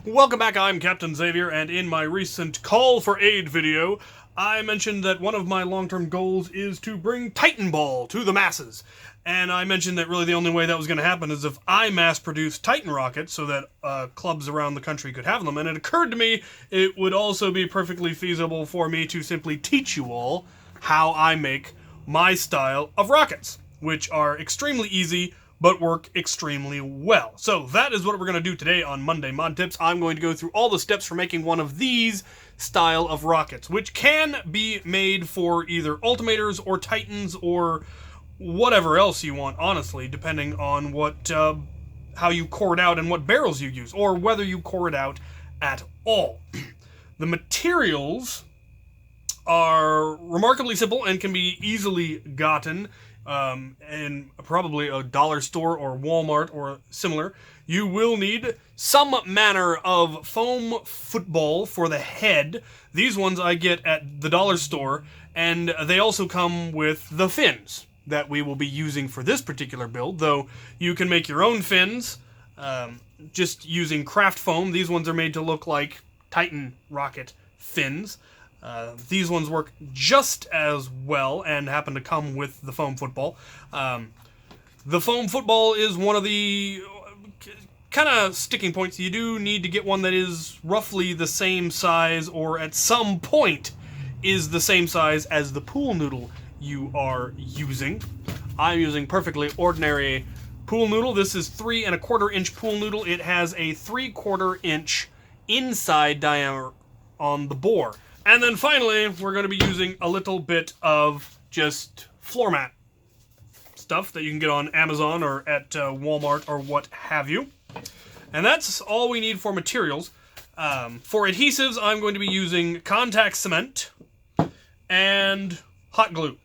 Welcome back, I'm Captain Xavier, and in my recent Call for Aid video, I mentioned that one of my long-term goals is to bring Titan Ball to the masses. And I mentioned that really the only way that was going to happen is if I mass-produce Titan rockets so that clubs around the country could have them. And it occurred to me it would also be perfectly feasible for me to simply teach you all how I make my style of rockets, which are extremely easy, but work extremely well. So that is what we're going to do today on Monday Mod Tips. I'm going to go through all the steps for making one of these style of rockets, which can be made for either Ultimators or Titans or whatever else you want, honestly, depending on what how you core it out and what barrels you use, or whether you core it out at all. The materials are remarkably simple and can be easily gotten in probably a dollar store or Walmart or similar. You will need some manner of foam football for the head. These ones I get at the dollar store, and they also come with the fins that we will be using for this particular build, though you can make your own fins just using craft foam. These ones are made to look like Titan rocket fins. These ones work just as well and happen to come with the foam football. The foam football is one of the kind of sticking points. You do need to get one that is roughly the same size, or at some point is the same size as the pool noodle you are using. I'm using perfectly ordinary pool noodle. This is 3 1/4 inch pool noodle. It has a 3/4 inch inside diameter on the bore. And then finally, we're going to be using a little bit of just floor mat stuff that you can get on Amazon or at Walmart or what have you. And that's all we need for materials. For adhesives, I'm going to be using contact cement and hot glue.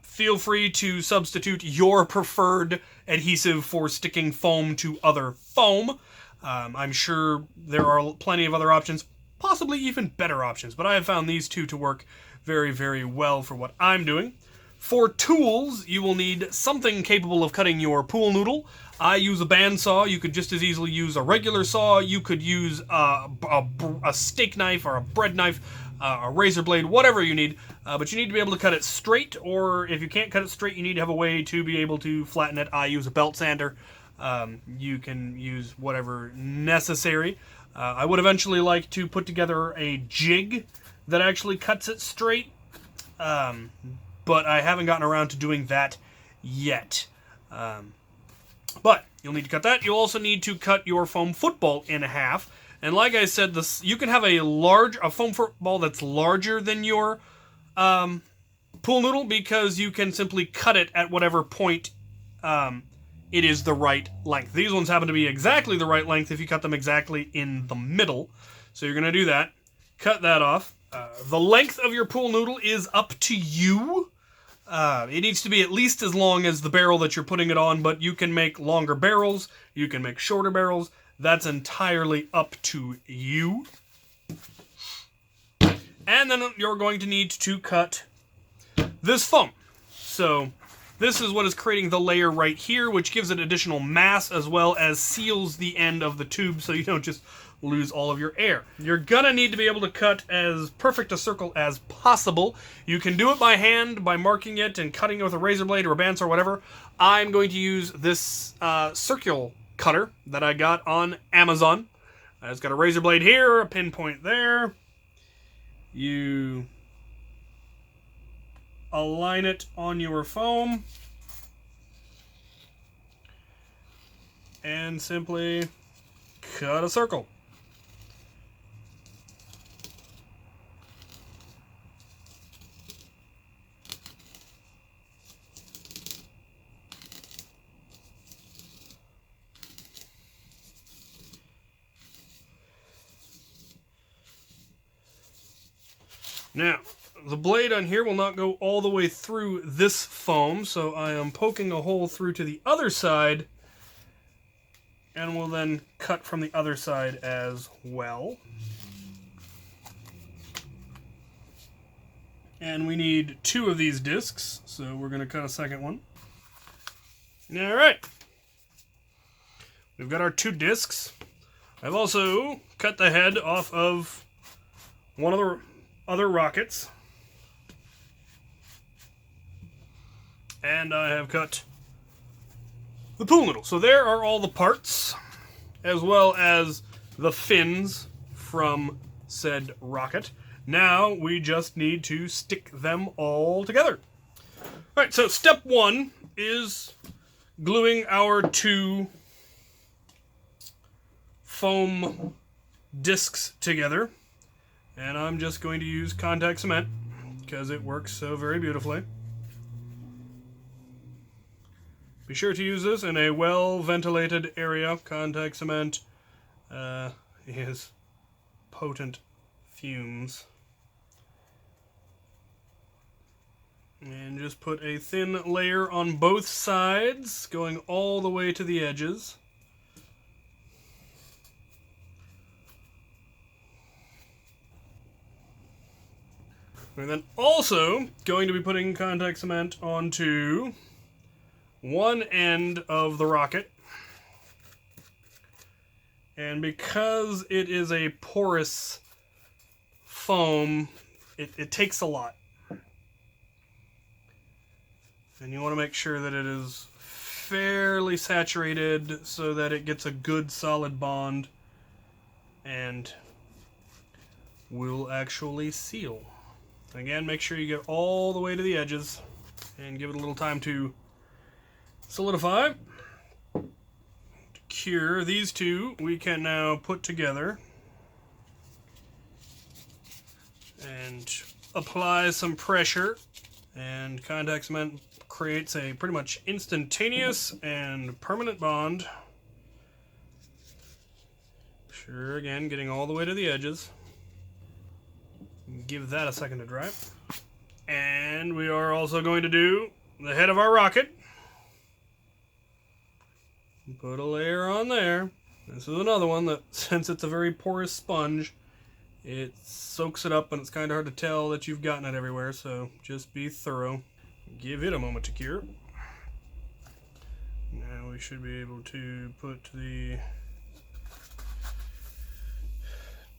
Feel free to substitute your preferred adhesive for sticking foam to other foam. I'm sure there are plenty of other options, possibly even better options, but I have found these two to work very, very well for what I'm doing. For tools, you will need something capable of cutting your pool noodle. I use a bandsaw. You could just as easily use a regular saw. You could use a steak knife or a bread knife, a razor blade, whatever you need, but you need to be able to cut it straight, or if you can't cut it straight, you need to have a way to be able to flatten it. I use a belt sander. You can use whatever necessary. I would eventually like to put together a jig that actually cuts it straight, but I haven't gotten around to doing that yet. But you'll need to cut that. You'll also need to cut your foam football in half. And like I said, you can have a foam football that's larger than your pool noodle, because you can simply cut it at whatever point it is the right length. These ones happen to be exactly the right length if you cut them exactly in the middle. So you're going to do that. Cut that off. The length of your pool noodle is up to you. It needs to be at least as long as the barrel that you're putting it on, but you can make longer barrels. You can make shorter barrels. That's entirely up to you. And then you're going to need to cut this foam. So this is what is creating the layer right here, which gives it additional mass as well as seals the end of the tube so you don't just lose all of your air. You're gonna need to be able to cut as perfect a circle as possible. You can do it by hand, by marking it and cutting it with a razor blade or a bandsaw or whatever. I'm going to use this circular cutter that I got on Amazon. It's got a razor blade here, a pinpoint there. You align it on your foam and simply cut a circle. Now, the blade on here will not go all the way through this foam, so I am poking a hole through to the other side, and will then cut from the other side as well. And we need 2 of these discs, so we're going to cut a second one. Alright. We've got our 2 discs. I've also cut the head off of one of the other rockets. And I have cut the pool noodle. So there are all the parts, as well as the fins from said rocket. Now we just need to stick them all together. Alright, so step one is gluing our two foam discs together. And I'm just going to use contact cement because it works so very beautifully. Be sure to use this in a well-ventilated area. Contact cement is potent fumes. And just put a thin layer on both sides, going all the way to the edges. We're then also going to be putting contact cement onto one end of the rocket, and because it is a porous foam, it takes a lot, and you want to make sure that it is fairly saturated so that it gets a good solid bond and will actually seal. Again, make sure you get all the way to the edges and give it a little time to solidify. To cure these two, we can now put together and apply some pressure, and contact cement creates a pretty much instantaneous and permanent bond. Sure, again, getting all the way to the edges. Give that a second to dry. And we are also going to do the head of our rocket. Put a layer on there. This is another one that, since it's a very porous sponge, it soaks it up and it's kind of hard to tell that you've gotten it everywhere, so just be thorough. Give it a moment to cure. Now we should be able to put the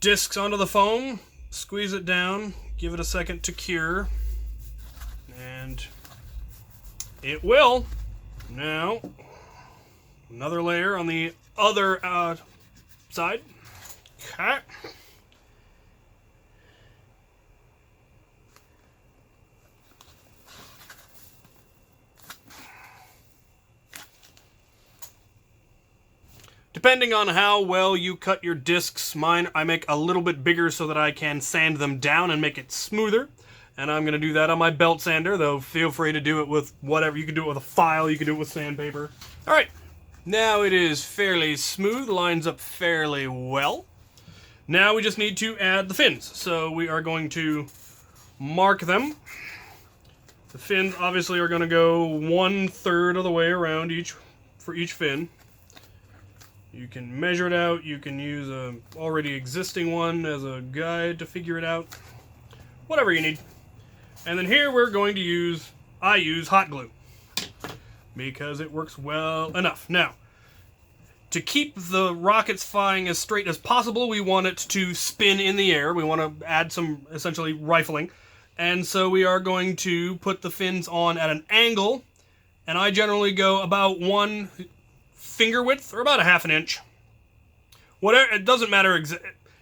discs onto the foam, squeeze it down, give it a second to cure, and it will. Now, another layer on the other side. Okay. Depending on how well you cut your discs, mine I make a little bit bigger so that I can sand them down and make it smoother. And I'm going to do that on my belt sander, though feel free to do it with whatever. You can do it with a file, you can do it with sandpaper. Alright, now it is fairly smooth, lines up fairly well. Now we just need to add the fins. So we are going to mark them. The fins obviously are going to go 1/3 of the way around for each fin. You can measure it out, you can use a already existing one as a guide to figure it out. Whatever you need. And then here we're going to use, I use hot glue, because it works well enough. Now, to keep the rockets flying as straight as possible, we want it to spin in the air. We want to add some, essentially, rifling. And so we are going to put the fins on at an angle, and I generally go about 1 finger width, or about 1/2 inch. Whatever, it doesn't matter.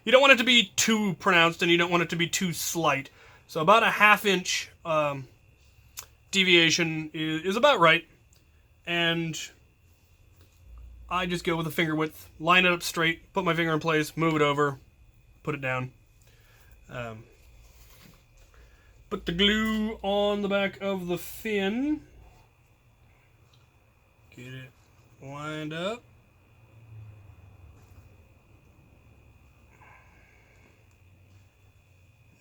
You don't want it to be too pronounced, and you don't want it to be too slight. So about 1/2 inch deviation is about right. And I just go with a finger width, line it up straight, put my finger in place, move it over, put it down. Put the glue on the back of the fin. Get it lined up.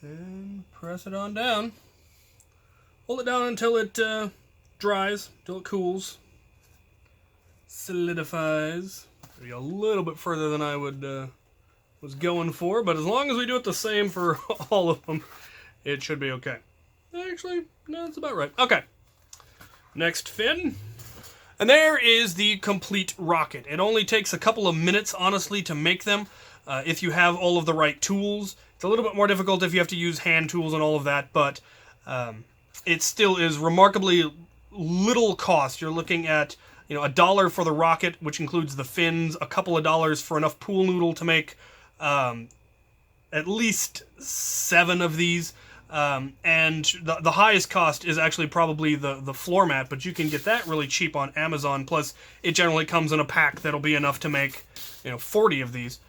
And press it on down. Hold it down until it dries, until it cools. Solidifies. Maybe a little bit further than I was going for, but as long as we do it the same for all of them, it should be okay. Actually, no, it's about right. Okay. Next fin. And there is the complete rocket. It only takes a couple of minutes, honestly, to make them if you have all of the right tools. It's a little bit more difficult if you have to use hand tools and all of that, but it still is remarkably little cost. You're looking at, you know, $1 for the rocket, which includes the fins, a couple of dollars for enough pool noodle to make at least 7 of these. And the highest cost is actually probably the floor mat, but you can get that really cheap on Amazon. Plus, it generally comes in a pack that'll be enough to make, you know, 40 of these.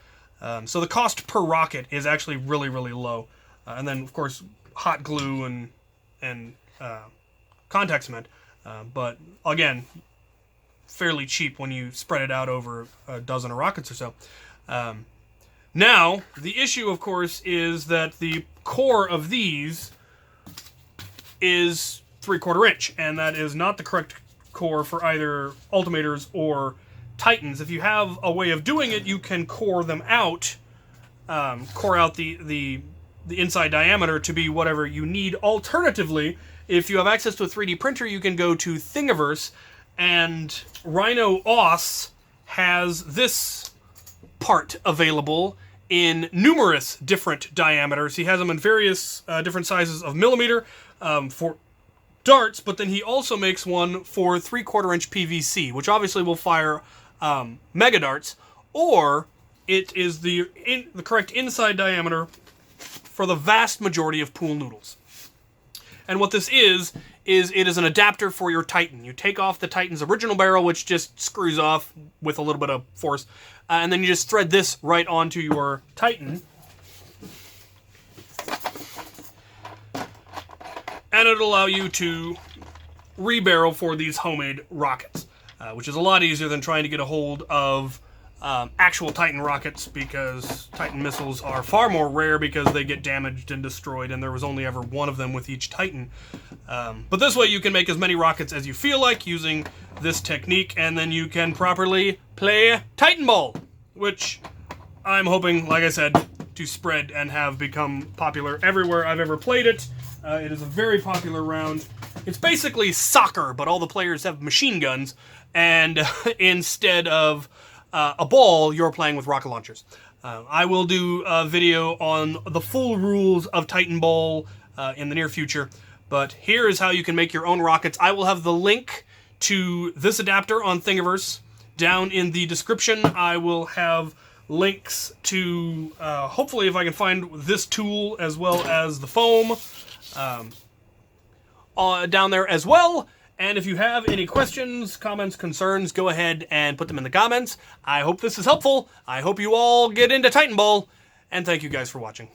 So the cost per rocket is actually really, really low. And then, of course, hot glue and contact cement. But again, fairly cheap when you spread it out over a dozen of rockets or so. Now, the issue, of course, is that the core of these is 3/4 inch, and that is not the correct core for either Ultimators or Titans. If you have a way of doing it, you can core them out, core out the inside diameter to be whatever you need. Alternatively, if you have access to a 3D printer, you can go to Thingiverse, and RhinoAus has this part available in numerous different diameters. He has them in various different sizes of millimeter for darts, but then he also makes one for 3/4 inch PVC, which obviously will fire mega darts, or it is the correct inside diameter for the vast majority of pool noodles. And what this is it is an adapter for your Titan. You take off the Titan's original barrel, which just screws off with a little bit of force, and then you just thread this right onto your Titan. And it'll allow you to rebarrel for these homemade rockets, which is a lot easier than trying to get a hold of actual Titan rockets, because Titan missiles are far more rare because they get damaged and destroyed, and there was only ever one of them with each Titan. But this way you can make as many rockets as you feel like using this technique, and then you can properly play Titan Ball, which I'm hoping, like I said, to spread and have become popular everywhere I've ever played it. It is a very popular round. It's basically soccer, but all the players have machine guns, and instead of a ball, you're playing with rocket launchers. I will do a video on the full rules of Titan Ball in the near future, but here is how you can make your own rockets. I will have the link to this adapter on Thingiverse down in the description. I will have links to, hopefully if I can find this tool as well as the foam down there as well. And if you have any questions, comments, concerns, go ahead and put them in the comments. I hope this is helpful. I hope you all get into Titan Ball, and thank you guys for watching.